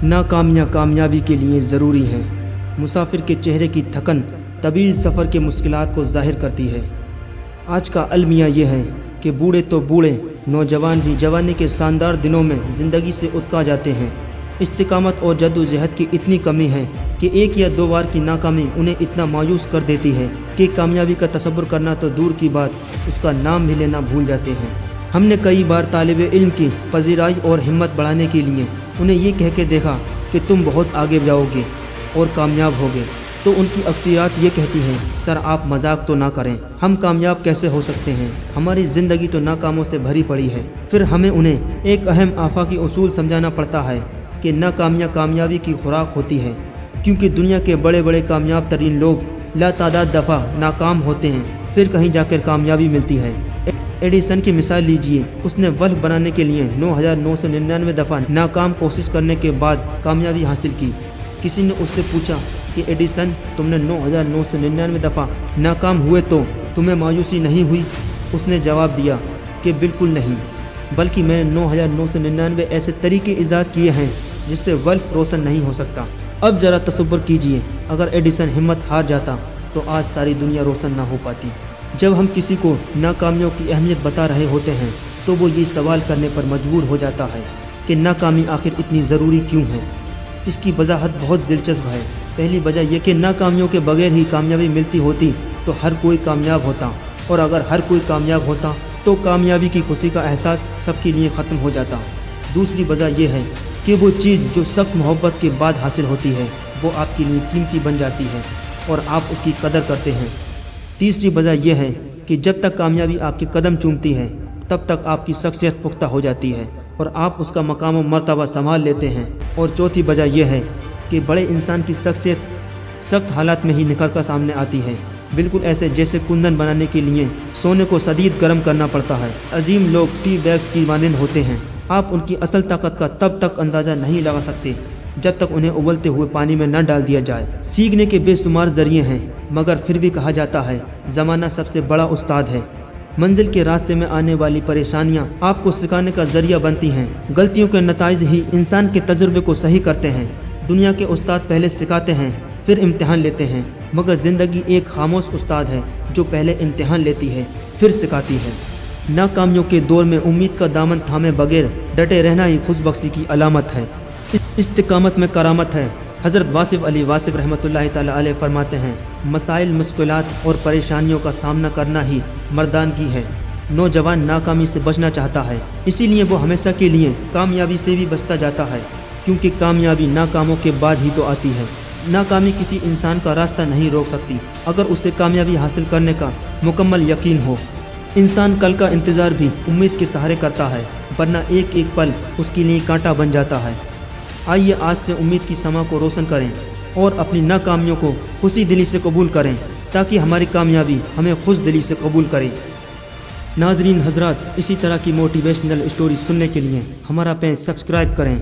ناکامیاں کامیابی کے لیے ضروری ہیں۔ مسافر کے چہرے کی تھکن طویل سفر کے مشکلات کو ظاہر کرتی ہے۔ آج کا المیہ یہ ہے کہ بوڑھے تو بوڑھے، نوجوان بھی جوانی کے شاندار دنوں میں زندگی سے اتکا جاتے ہیں۔ استقامت اور جدوجہد کی اتنی کمی ہے کہ ایک یا دو بار کی ناکامی انہیں اتنا مایوس کر دیتی ہے کہ کامیابی کا تصور کرنا تو دور کی بات، اس کا نام بھی لینا بھول جاتے ہیں۔ ہم نے کئی بار طالب علم کی پذیرائی اور ہمت بڑھانے کے لیے انہیں یہ کہہ کے دیکھا کہ تم بہت آگے جاؤ گے اور کامیاب ہوگے، تو ان کی اکثریت یہ کہتی ہے، سر آپ مذاق تو نہ کریں، ہم کامیاب کیسے ہو سکتے ہیں، ہماری زندگی تو ناکاموں سے بھری پڑی ہے۔ پھر ہمیں انہیں ایک اہم آفاقی اصول سمجھانا پڑتا ہے کہ ناکامیاں کامیابی کی خوراک ہوتی ہے، کیونکہ دنیا کے بڑے بڑے کامیاب ترین لوگ لاتعداد دفعہ ناکام ہوتے ہیں، پھر کہیں جا کر کامیابی ملتی ہے۔ ایڈیسن کی مثال لیجئے، اس نے بلب بنانے کے لیے 9999 دفعہ ناکام کوشش کرنے کے بعد کامیابی حاصل کی۔ کسی نے اس سے پوچھا کہ ایڈیسن، تم نے 9999 دفعہ ناکام ہوئے تو تمہیں مایوسی نہیں ہوئی؟ اس نے جواب دیا کہ بالکل نہیں، بلکہ میں نے 9999 ایسے طریقے ایجاد کیے ہیں جس سے بلب روشن نہیں ہو سکتا۔ اب ذرا تصور کیجئے، اگر ایڈیسن ہمت ہار جاتا تو آج ساری دنیا روشن نہ ہو پاتی۔ جب ہم کسی کو ناکامیوں کی اہمیت بتا رہے ہوتے ہیں تو وہ یہ سوال کرنے پر مجبور ہو جاتا ہے کہ ناکامی آخر اتنی ضروری کیوں ہے۔ اس کی وضاحت بہت دلچسپ ہے۔ پہلی وجہ یہ کہ ناکامیوں کے بغیر ہی کامیابی ملتی ہوتی تو ہر کوئی کامیاب ہوتا، اور اگر ہر کوئی کامیاب ہوتا تو کامیابی کی خوشی کا احساس سب کے لیے ختم ہو جاتا۔ دوسری وجہ یہ ہے کہ وہ چیز جو سخت محبت کے بعد حاصل ہوتی ہے وہ آپ کے لیے قیمتی بن جاتی ہے اور آپ اس کی قدر کرتے ہیں۔ تیسری وجہ یہ ہے کہ جب تک کامیابی آپ کے قدم چومتی ہے تب تک آپ کی شخصیت پختہ ہو جاتی ہے اور آپ اس کا مقام و مرتبہ سنبھال لیتے ہیں۔ اور چوتھی وجہ یہ ہے کہ بڑے انسان کی شخصیت سخت حالات میں ہی نکھر کر سامنے آتی ہے، بالکل ایسے جیسے کندن بنانے کے لیے سونے کو شدید گرم کرنا پڑتا ہے۔ عظیم لوگ ٹی بیگز کی مانند ہوتے ہیں، آپ ان کی اصل طاقت کا تب تک اندازہ نہیں لگا سکتے جب تک انہیں ابلتے ہوئے پانی میں نہ ڈال دیا جائے۔ سیکھنے کے بے شمار ذریعے ہیں، مگر پھر بھی کہا جاتا ہے زمانہ سب سے بڑا استاد ہے۔ منزل کے راستے میں آنے والی پریشانیاں آپ کو سکھانے کا ذریعہ بنتی ہیں۔ غلطیوں کے نتائج ہی انسان کے تجربے کو صحیح کرتے ہیں۔ دنیا کے استاد پہلے سکھاتے ہیں پھر امتحان لیتے ہیں، مگر زندگی ایک خاموش استاد ہے جو پہلے امتحان لیتی ہے پھر سکھاتی ہے۔ ناکامیوں کے دور میں امید کا دامن تھامے بغیر ڈٹے رہنا ہی خوش بخشی کی علامت ہے۔ استقامت میں کرامت ہے۔ حضرت واصف علی واصف رحمۃ اللہ تعالی علیہ فرماتے ہیں، مسائل، مشکلات اور پریشانیوں کا سامنا کرنا ہی مردانگی ہے۔ نوجوان ناکامی سے بچنا چاہتا ہے، اسی لیے وہ ہمیشہ کے لیے کامیابی سے بھی بچتا جاتا ہے، کیونکہ کامیابی ناکاموں کے بعد ہی تو آتی ہے۔ ناکامی کسی انسان کا راستہ نہیں روک سکتی اگر اسے کامیابی حاصل کرنے کا مکمل یقین ہو۔ انسان کل کا انتظار بھی امید کے سہارے کرتا ہے، ورنہ ایک ایک پل اس کے لیے کانٹا بن جاتا ہے۔ آئیے آج سے امید کی شمع کو روشن کریں اور اپنی ناکامیوں کو خوشی دلی سے قبول کریں تاکہ ہماری کامیابی ہمیں خوش دلی سے قبول کرے۔ ناظرین حضرات، اسی طرح کی موٹیویشنل اسٹوری سننے کے لیے ہمارا پیج سبسکرائب کریں۔